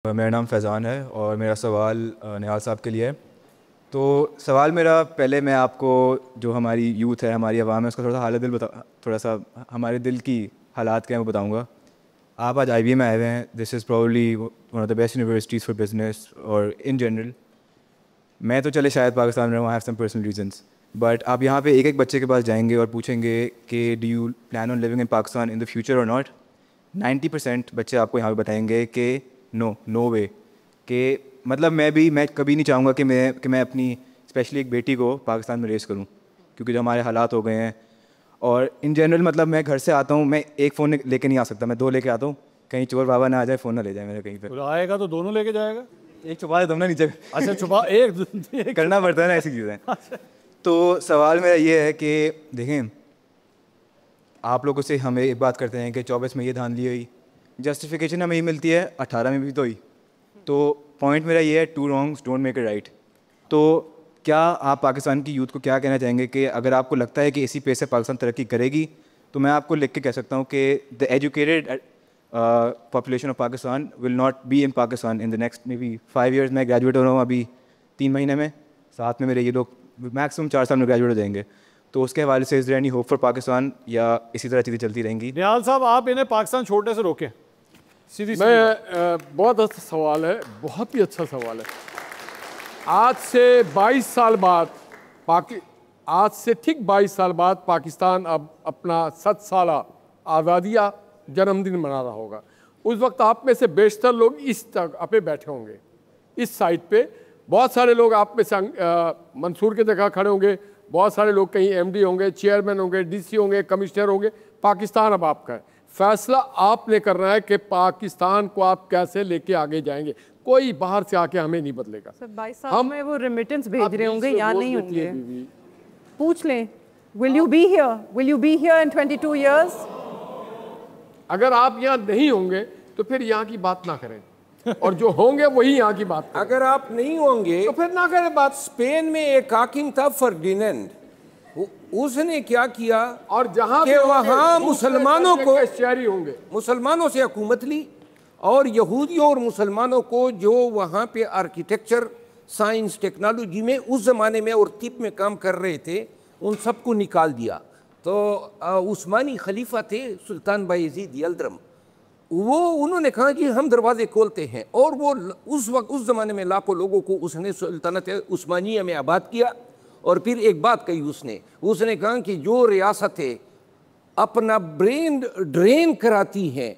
मेरा नाम फैज़ान है और मेरा सवाल निहाल साहब के लिए है। तो सवाल मेरा, पहले मैं आपको जो हमारी यूथ है, हमारी आवाम है, उसका थोड़ा सा हाल दिल थोड़ा सा हमारे दिल की हालात क्या हैं वो बताऊंगा। आप आज IBM में आए हुए हैं। This is probably one of the best universities for business और इन जनरल। मैं तो चले शायद पाकिस्तान में रहूँ, I have some personal reasons, but आप यहाँ पे एक एक बच्चे के पास जाएंगे और पूछेंगे कि do you plan on living in Pakistan in the future और नॉट। 90% बच्चे आपको यहाँ पे बताएंगे कि नो वे। कि मतलब मैं कभी नहीं चाहूँगा कि मैं अपनी स्पेशली एक बेटी को पाकिस्तान में रेस करूँ, क्योंकि जो हमारे हालात हो गए हैं। और इन जनरल मतलब मैं घर से आता हूँ, मैं एक फ़ोन लेके नहीं आ सकता, मैं 2 लेके आता हूँ, कहीं चोर बाबा ना आ जाए, फ़ोन ना ले जाए मेरा कहीं पे। तो आएगा तो दोनों लेके जाएगा। एक छुपा देता हूँ ना नीचे। अच्छा छुपा एक करना पड़ता है ना ऐसी चीज़ें। तो सवाल मेरा ये है कि देखें, आप लोगों से हमें एक बात करते हैं कि 24 में ये धांधली हुई, जस्टिफिकेशन हमें ये मिलती है 18 में भी तो हुई। तो पॉइंट मेरा ये है, 2 wrongs don't make a right. तो क्या आप पाकिस्तान की यूथ को क्या कहना चाहेंगे कि अगर आपको लगता है कि इसी पेस से पाकिस्तान तरक्की करेगी, तो मैं आपको लिख के कह सकता हूँ कि the educated population of Pakistan will not be in Pakistan in the next may be 5 years। मैं ग्रेजुएट हो रहा हूँ अभी 3 महीने में, साथ में मेरे ये लोग मैक्सिमम 4 साल में ग्रेजुएट हो जाएंगे। तो उसके हवाले से is there any hope for Pakistan, या इसी तरह चीज़ें चलती रहेंगी? निहाल साहब, आप इन्हें पाकिस्तान छोड़ने से रोकें। बहुत अच्छा सवाल है, बहुत ही अच्छा सवाल है। आज से 22 साल बाद आज से ठीक 22 साल बाद पाकिस्तान अब अपना 7 साल आज़ादी का जन्मदिन मना रहा होगा। उस वक्त आप में से बेशतर लोग इस जगह पे बैठे होंगे, इस साइड पे। बहुत सारे लोग आप में से मंसूर के जगह खड़े होंगे, बहुत सारे लोग कहीं MD होंगे, चेयरमैन होंगे, DC होंगे, कमिश्नर होंगे। पाकिस्तान अब आपका है। फैसला आपने करना है कि पाकिस्तान को आप कैसे लेके आगे जाएंगे। कोई बाहर से आके हमें नहीं बदलेगा। सर 22 साल में वो रेमिटेंस भेज रहे होंगे, यहाँ नहीं होंगे। पूछ लें, will you be here in 22 years? अगर आप यहाँ नहीं होंगे तो फिर यहाँ की बात ना करें, और जो होंगे वही यहाँ की बात करें। अगर आप नहीं होंगे तो फिर ना करें बात। स्पेन में एक हाकिम था फर्डिनेंड, उसने क्या किया, और जहां कि वहाँ मुसलमानों को होंगे, मुसलमानों से हुकूमत ली, और यहूदियों और मुसलमानों को जो वहाँ पे आर्किटेक्चर, साइंस, टेक्नोलॉजी में उस ज़माने में और तिब में काम कर रहे थे, उन सबको निकाल दिया। तो उस्मानी खलीफा थे सुल्तान बायज़ीद यल्दरम, वो उन्होंने कहा कि हम दरवाजे खोलते हैं, और वो उस वक्त उस ज़माने में लाखों लोगों को उसने सुल्तानत उस्मानिया में आबाद किया। और फिर एक बात कही उसने कहा कि जो रियासतें अपना ब्रेन ड्रेन कराती हैं,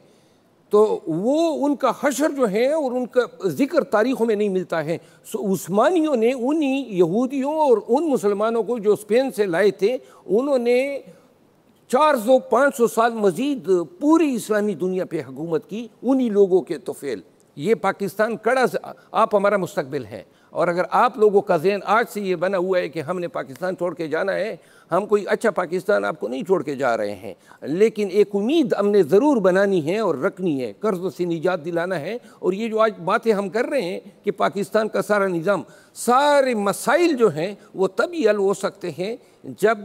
तो वो उनका हशर जो है और उनका जिक्र तारीख़ों में नहीं मिलता है। सो उस्मानियों ने उन्हीं यहूदियों और उन मुसलमानों को जो स्पेन से लाए थे, उन्होंने 400-500 साल मज़ीद पूरी इस्लामी दुनिया पे हुकूमत की, उन्हीं लोगों के तोफ़ेल। ये पाकिस्तान कड़ा, आप हमारा मुस्तकबिल हैं। और अगर आप लोगों का ज़हन आज से ये बना हुआ है कि हमने पाकिस्तान छोड़ के जाना है, हम कोई अच्छा पाकिस्तान आपको नहीं छोड़ के जा रहे हैं, लेकिन एक उम्मीद हमने ज़रूर बनानी है और रखनी है, कर्ज़ से निजात दिलाना है। और ये जो आज बातें हम कर रहे हैं कि पाकिस्तान का सारा निज़ाम, सारे मसाइल जो हैं वो तभी हल हो सकते हैं जब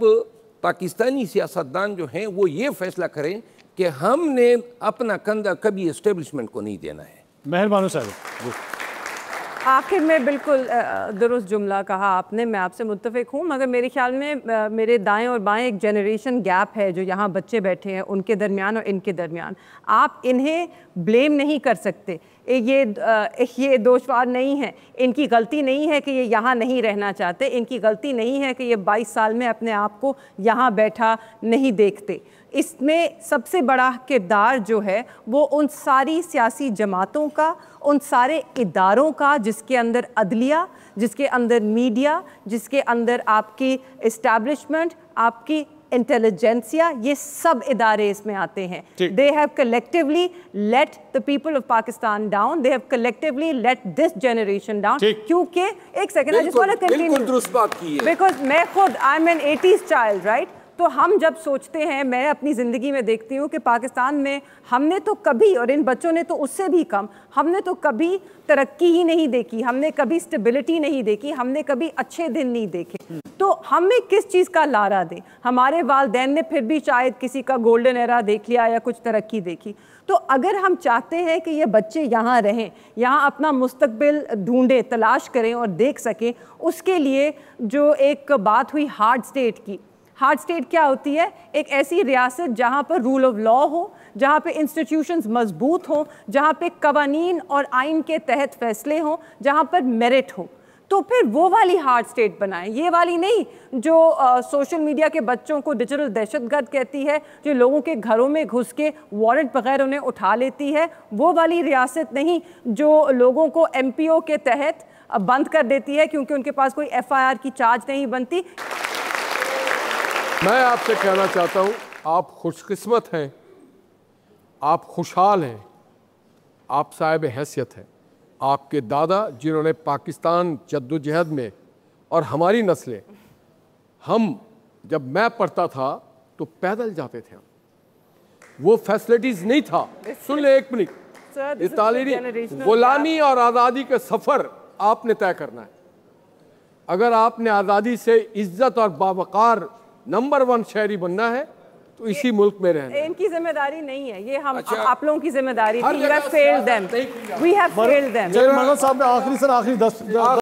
पाकिस्तानी सियासतदान जो हैं वो ये फ़ैसला करें कि हमने अपना कंधा कभी इस्टेब्लिशमेंट को नहीं देना है। मेहरबानी साहब। आखिर में बिल्कुल दुरुस्त जुमला कहा आपने, मैं आपसे मुत्तफ़िक हूँ, मगर मेरे ख्याल में मेरे दाएं और बाएं एक जनरेशन गैप है जो यहाँ बच्चे बैठे हैं उनके दरमियान और इनके दरमियान। आप इन्हें ब्लेम नहीं कर सकते, ये दोषवार नहीं है, इनकी गलती नहीं है कि ये यहाँ नहीं रहना चाहते, इनकी गलती नहीं है कि ये 22 साल में अपने आप को यहाँ बैठा नहीं देखते। इसमें सबसे बड़ा किरदार जो है वो उन सारी सियासी जमातों का, उन सारे इदारों का जिसके अंदर अदलिया, जिसके अंदर मीडिया, जिसके अंदर आपकी इस्टेब्लिशमेंट, आपकी इंटेलिजेंसिया, ये सब इदारे इसमें आते हैं। They have collectively let the people of Pakistan down, they have collectively let this generation down. क्योंकि एक second, I just want to continue, बिल्कुल दुरुस्त बात की है, बिकॉज मैं खुद I am an 80s child, right? तो हम जब सोचते हैं, मैं अपनी ज़िंदगी में देखती हूँ कि पाकिस्तान में हमने तो कभी, और इन बच्चों ने तो उससे भी कम, हमने तो कभी तरक्की ही नहीं देखी, हमने कभी स्टेबिलिटी नहीं देखी, हमने कभी अच्छे दिन नहीं देखे। तो हमें किस चीज़ का लारा दें? हमारे वालिदैन ने फिर भी शायद किसी का गोल्डन एरा देख लिया या कुछ तरक्की देखी। तो अगर हम चाहते हैं कि ये बच्चे यहाँ रहें, यहाँ अपना मुस्तकबिल ढूंढें, तलाश करें और देख सकें, उसके लिए जो एक बात हुई हार्ड स्टेट की, हार्ड स्टेट क्या होती है? एक ऐसी रियासत जहाँ पर रूल ऑफ लॉ हो, जहाँ पे इंस्टीट्यूशंस मजबूत हों, जहाँ पे कवानीन और आइन के तहत फैसले हों, जहाँ पर मेरिट हो। तो फिर वो वाली हार्ड स्टेट बनाएं, ये वाली नहीं जो सोशल मीडिया के बच्चों को डिजिटल दहशतगर्द कहती है, जो लोगों के घरों में घुस के वारंट बगैर उन्हें उठा लेती है। वो वाली रियासत नहीं जो लोगों को MPO के तहत बंद कर देती है क्योंकि उनके पास कोई FIR की चार्ज नहीं बनती। मैं आपसे कहना चाहता हूं, आप खुशकिस्मत हैं, आप खुशहाल हैं, आप साहिब हैसियत हैं। आपके दादा जिन्होंने पाकिस्तान जद्दोजहद में, और हमारी नस्लें, हम जब मैं पढ़ता था तो पैदल जाते थे, वो फैसिलिटीज नहीं था। सुन ले एक मिनट, इताली गुलामी और आज़ादी के सफ़र आपने तय करना है। अगर आपने आज़ादी से इज्जत और बावकार नंबर 1 शहरी बनना है तो इसी मुल्क में रहना। इनकी जिम्मेदारी नहीं है ये, हम अच्छा, आप लोगों की जिम्मेदारी थी। हर We जगह have failed them. नहीं किया। We have failed them. मरहूम साहब ने आखिरी 10